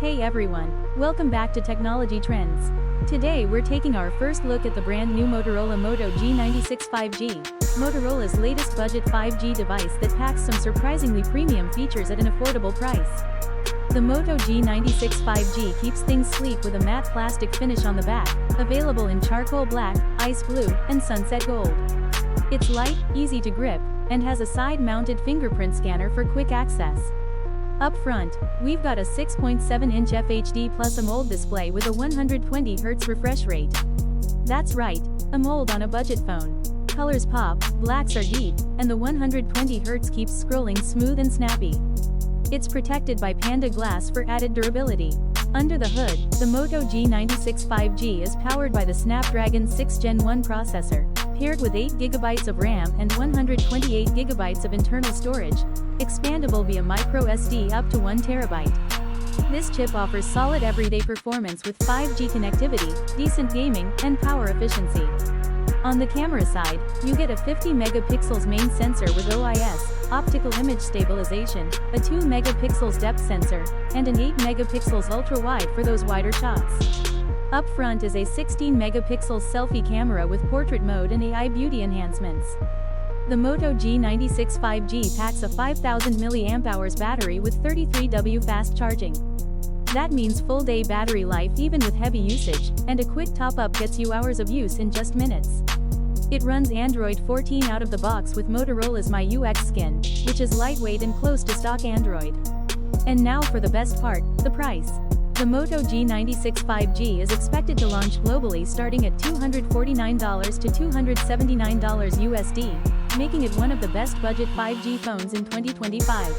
Hey everyone, welcome back to Technology Trends. Today we're taking our first look at the brand new Motorola Moto G96 5G, Motorola's latest budget 5G device that packs some surprisingly premium features at an affordable price. The Moto G96 5G keeps things sleek with a matte plastic finish on the back, available in charcoal black, ice blue, and sunset gold. It's light, easy to grip, and has a side-mounted fingerprint scanner for quick access. Up front, we've got a 6.7-inch FHD plus AMOLED display with a 120Hz refresh rate. That's right, AMOLED on a budget phone. Colors pop, blacks are deep, and the 120Hz keeps scrolling smooth and snappy. It's protected by Panda glass for added durability. Under the hood, the Moto G96 5G is powered by the Snapdragon 6 Gen 1 processor, paired with 8GB of RAM and 128GB of internal storage, expandable via microSD up to 1TB. This chip offers solid everyday performance with 5G connectivity, decent gaming, and power efficiency. On the camera side, you get a 50MP main sensor with OIS, optical image stabilization, a 2MP depth sensor, and an 8MP ultra-wide for those wider shots. Up front is a 16MP selfie camera with portrait mode and AI beauty enhancements. The Moto G96 5G packs a 5000 mAh battery with 33W fast charging. That means full-day battery life even with heavy usage, and a quick top-up gets you hours of use in just minutes. It runs Android 14 out of the box with Motorola's MyUX skin, which is lightweight and close to stock Android. And now for the best part, the price. The Moto G96 5G is expected to launch globally starting at $249 to $279 USD, making it one of the best budget 5G phones in 2025.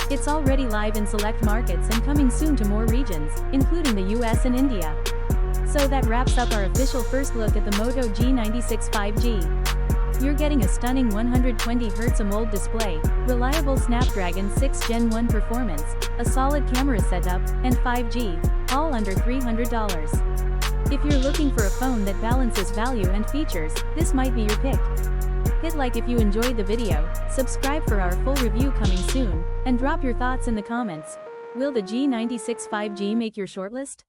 It's already live in select markets and coming soon to more regions, including the US and India. So that wraps up our official first look at the Moto G96 5G. You're getting a stunning 120Hz AMOLED display, reliable Snapdragon 6 Gen 1 performance, a solid camera setup, and 5G, all under $300. If you're looking for a phone that balances value and features, this might be your pick. Hit like if you enjoyed the video, subscribe for our full review coming soon, and drop your thoughts in the comments. Will the G96 5G make your shortlist?